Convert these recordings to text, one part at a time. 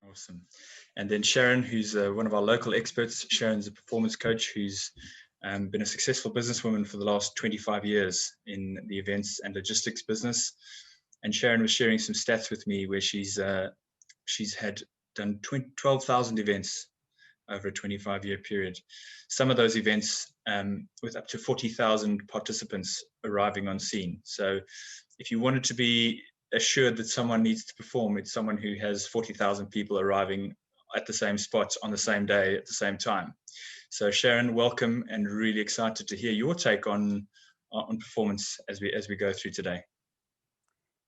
Awesome. And then Sharon, who's one of our local experts. Sharon's a performance coach who's been a successful businesswoman for the last 25 years in the events and logistics business. And Sharon was sharing some stats with me where she's had done 12,000 events over a 25-year period. Some of those events with up to 40,000 participants arriving on scene. So if you wanted to be assured that someone needs to perform, it's someone who has 40,000 people arriving at the same spot on the same day at the same time. So Sharon, welcome, and really excited to hear your take on performance as we go through today.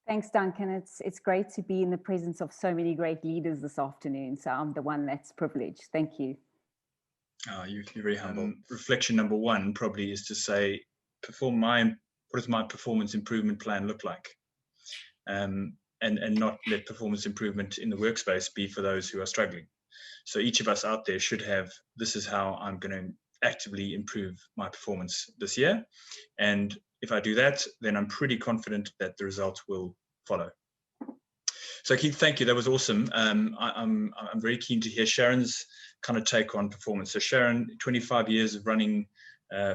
Thanks, Duncan. It's great to be in the presence of so many great leaders this afternoon. So I'm the one that's privileged. Thank you. Oh, you're very humble. Reflection number one probably is to say, what does my performance improvement plan look like? And not let performance improvement in the workspace be for those who are struggling. So each of us out there should have, this is how I'm going to actively improve my performance this year. And if I do that, then I'm pretty confident that the results will follow. So Keith, thank you. That was awesome. I'm very keen to hear Sharon's kind of take on performance. So Sharon, 25 years of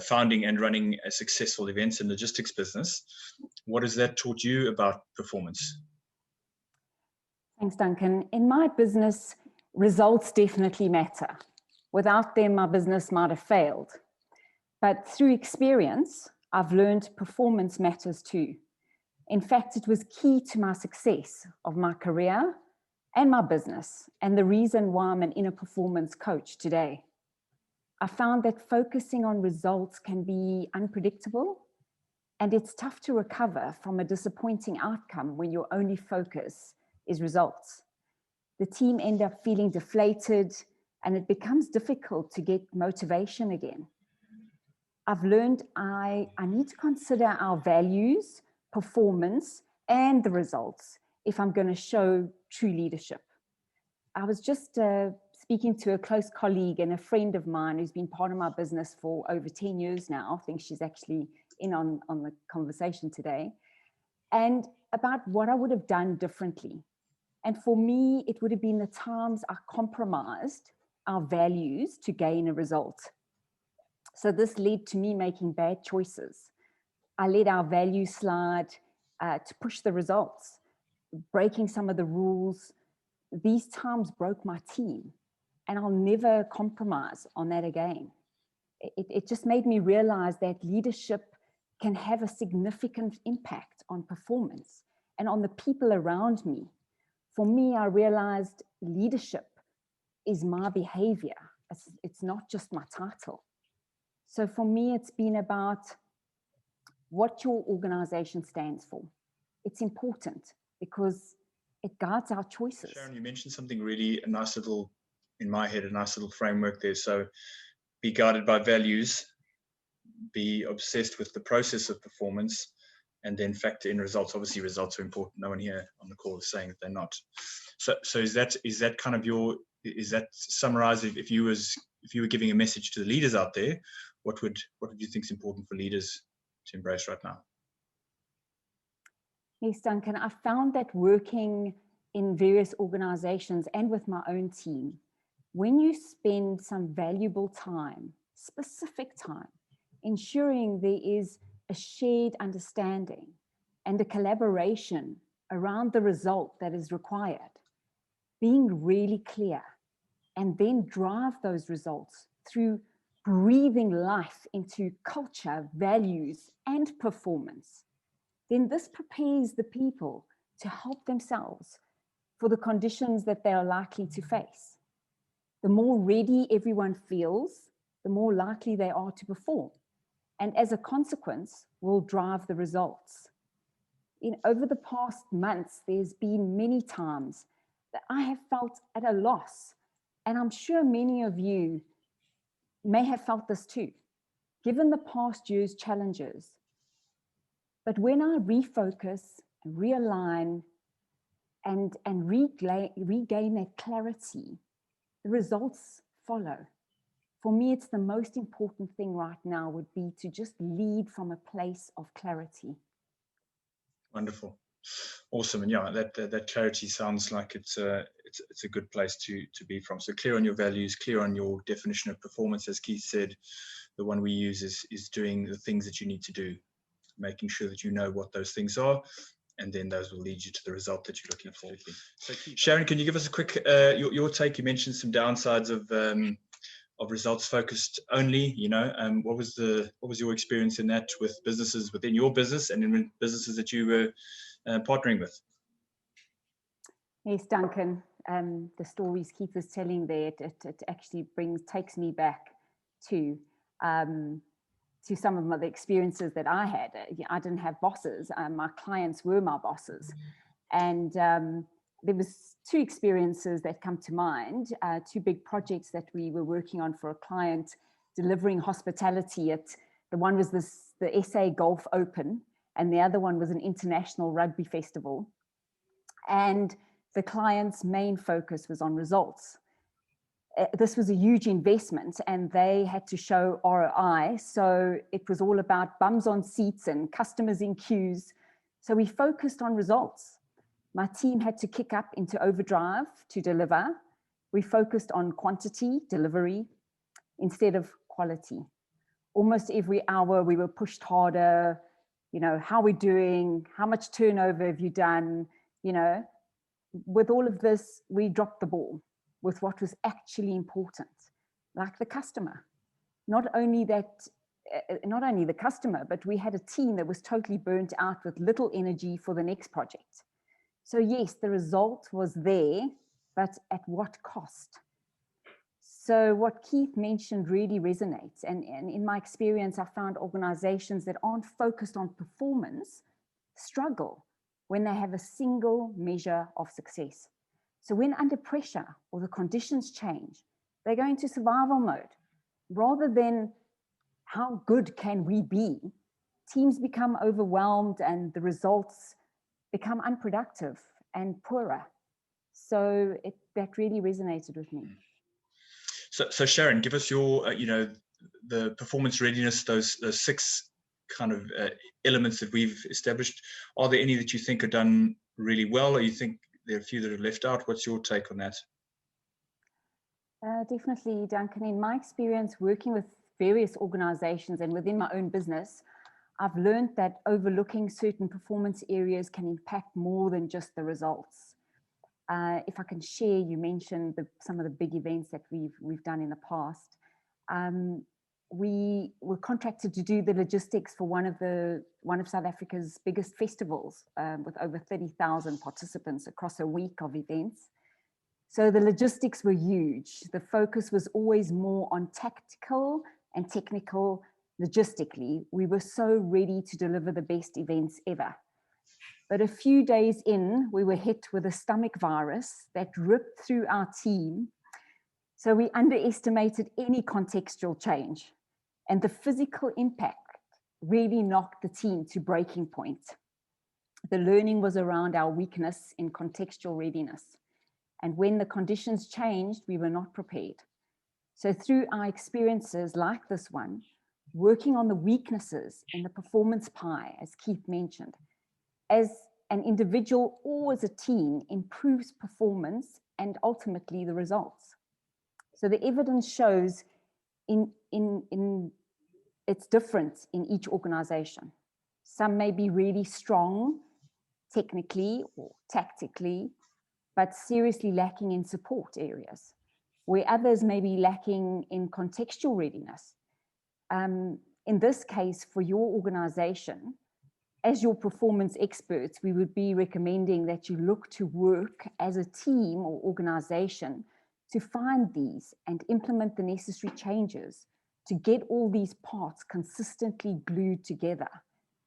founding and running a successful events and logistics business. What has that taught you about performance? Thanks, Duncan. In my business, results definitely matter. Without them, my business might have failed. But through experience, I've learned performance matters too. In fact, it was key to my success of my career and my business, and the reason why I'm an inner performance coach today. I found that focusing on results can be unpredictable, and it's tough to recover from a disappointing outcome when your only focus is results. The team end up feeling deflated, and it becomes difficult to get motivation again. I've learned I need to consider our values, performance, and the results if I'm going to show true leadership. I was just speaking to a close colleague and a friend of mine who's been part of my business for over 10 years now. I think she's actually in on the conversation today. And about what I would have done differently. And for me, it would have been the times I compromised our values to gain a result. So this led to me making bad choices. I let our values slide to push the results, breaking some of the rules. These times broke my team, and I'll never compromise on that again. It just made me realize that leadership can have a significant impact on performance and on the people around me. For me, I realized leadership is my behavior. It's not just my title. So for me, it's been about what your organization stands for. It's important because it guides our choices. Sharon, you mentioned something really in my head, a nice little framework there. So be guided by values, be obsessed with the process of performance, and then factor in results. Obviously, results are important. No one here on the call is saying that they're not. So is that kind of is that summarizing? If you were giving a message to the leaders out there, what would you think is important for leaders to embrace right now? Yes, Duncan, I found that working in various organizations and with my own team, when you spend some valuable time, specific time, ensuring there is a shared understanding and a collaboration around the result that is required, being really clear, and then drive those results through breathing life into culture, values, and performance, then this prepares the people to help themselves for the conditions that they are likely to face. The more ready everyone feels, the more likely they are to perform. And as a consequence, will drive the results. Over the past months, there's been many times that I have felt at a loss. And I'm sure many of you may have felt this too, given the past year's challenges. But when I refocus, realign, and regain that clarity, the results follow. For me, it's the most important thing right now would be to just lead from a place of clarity. Wonderful. Awesome. And yeah, that clarity sounds like it's it's a good place to be from. So clear on your values, clear on your definition of performance. As Keith said, the one we use is doing the things that you need to do, making sure that you know what those things are, and then those will lead you to the result that you're looking for. So Sharon, can you give us a quick your take? You mentioned some downsides of results focused only. What was your experience in that with businesses within your business and in businesses that you were partnering with? Yes, Duncan. The stories Keith was telling there, it actually takes me back to some of the experiences that I had. I didn't have bosses. My clients were my bosses. And there was two experiences that come to mind, two big projects that we were working on for a client, delivering hospitality at, the one was the SA Golf Open, and the other one was an international rugby festival. And the client's main focus was on results. This was a huge investment and they had to show ROI. So it was all about bums on seats and customers in queues. So we focused on results. My team had to kick up into overdrive to deliver. We focused on quantity, delivery, instead of quality. Almost every hour we were pushed harder, how are we doing? How much turnover have you done? With all of this, we dropped the ball with what was actually important, like the customer. Not only the customer, but we had a team that was totally burnt out with little energy for the next project. So yes, the result was there, but at what cost? So what Keith mentioned really resonates. And in my experience, I found organizations that aren't focused on performance struggle when they have a single measure of success. So when under pressure or the conditions change, they go into survival mode. Rather than how good can we be, teams become overwhelmed and the results become unproductive and poorer. So that really resonated with me. So Sharon, give us your, the performance readiness, those 6 kind of elements that we've established. Are there any that you think are done really well, or you think there are a few that are left out? What's your take on that? Definitely, Duncan. In my experience working with various organizations and within my own business, I've learned that overlooking certain performance areas can impact more than just the results. If I can share, you mentioned some of the big events that we've done in the past. We were contracted to do the logistics for one of South Africa's biggest festivals, with over 30,000 participants across a week of events. So the logistics were huge. The focus was always more on tactical and technical. Logistically, we were so ready to deliver the best events ever. But a few days in, we were hit with a stomach virus that ripped through our team. So we underestimated any contextual change, and the physical impact really knocked the team to breaking point. The learning was around our weakness in contextual readiness. And when the conditions changed, we were not prepared. So through our experiences like this one, working on the weaknesses in the performance pie, as Keith mentioned, as an individual or as a team, improves performance and ultimately the results. So the evidence shows in it's different in each organization. Some may be really strong technically or tactically, but seriously lacking in support areas, where others may be lacking in contextual readiness. In this case, for your organization, as your performance experts, we would be recommending that you look to work as a team or organization to find these and implement the necessary changes to get all these parts consistently glued together.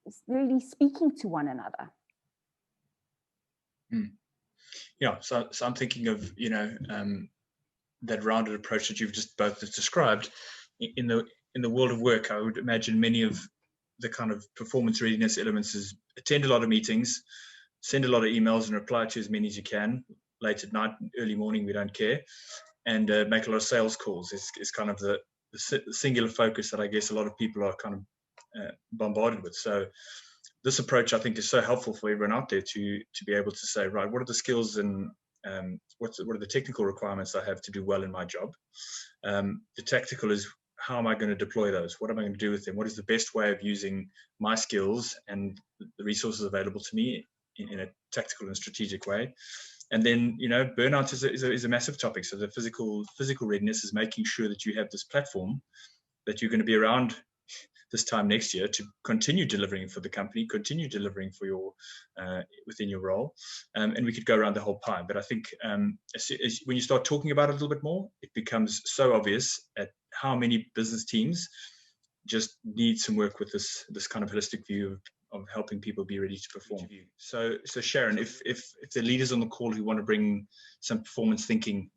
It's really speaking to one another. Yeah, so I'm thinking of, that rounded approach that you've just both described. In the world of work, I would imagine many of the kind of performance readiness elements is attend a lot of meetings, send a lot of emails and reply to as many as you can, late at night, early morning, we don't care, and make a lot of sales calls is kind of the singular focus that I guess a lot of people are kind of bombarded with. So this approach, I think, is so helpful for everyone out there to be able to say, right, what are the skills and what are the technical requirements I have to do well in my job. The tactical is, how am I going to deploy those? What am I going to do with them? What is the best way of using my skills and the resources available to me in a tactical and strategic way? And then, burnout is a massive topic. So the physical readiness is making sure that you have this platform, that you're going to be around this time next year to continue delivering for the company, continue delivering for your within your role, and we could go around the whole pie. But I think when you start talking about it a little bit more, it becomes so obvious at how many business teams just need some work with this kind of holistic view of helping people be ready to perform. So Sharon, if the leaders on the call who want to bring some performance thinking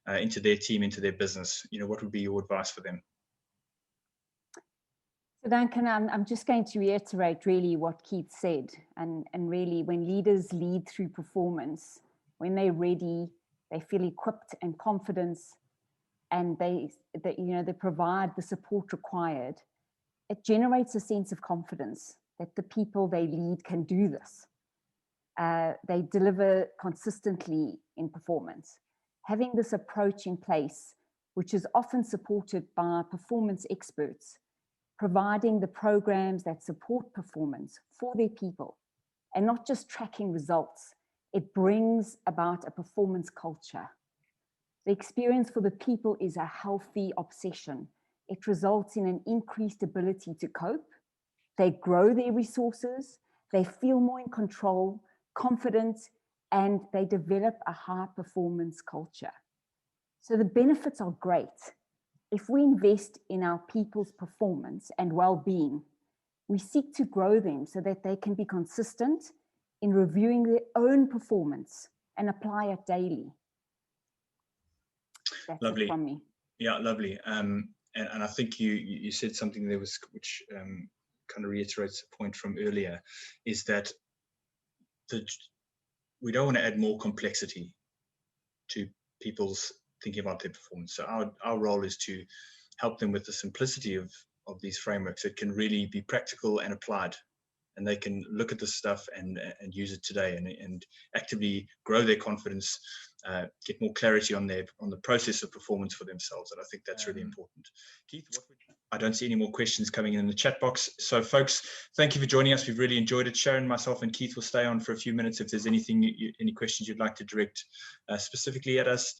into their team, into their business, what would be your advice for them? So Duncan, I'm just going to reiterate really what Keith said, and really when leaders lead through performance, when they're ready, they feel equipped and confidence, and they provide the support required, it generates a sense of confidence that the people they lead can do this. They deliver consistently in performance. Having this approach in place, which is often supported by performance experts, providing the programs that support performance for their people and not just tracking results, it brings about a performance culture. The experience for the people is a healthy obsession. It results in an increased ability to cope. They grow their resources, they feel more in control, confident, and they develop a high performance culture. So the benefits are great. If we invest in our people's performance and well-being, we seek to grow them so that they can be consistent in reviewing their own performance and apply it daily. That's lovely. It from me. Yeah, lovely. And I think you said something there which kind of reiterates a point from earlier, is that we don't want to add more complexity to people's thinking about their performance. So our role is to help them with the simplicity of these frameworks that can really be practical and applied, and they can look at this stuff and use it today and actively grow their confidence, get more clarity on the process of performance for themselves. And I think that's really important. Keith, I don't see any more questions coming in the chat box. So folks, thank you for joining us. We've really enjoyed it. Sharon, myself and Keith will stay on for a few minutes if there's any questions you'd like to direct specifically at us.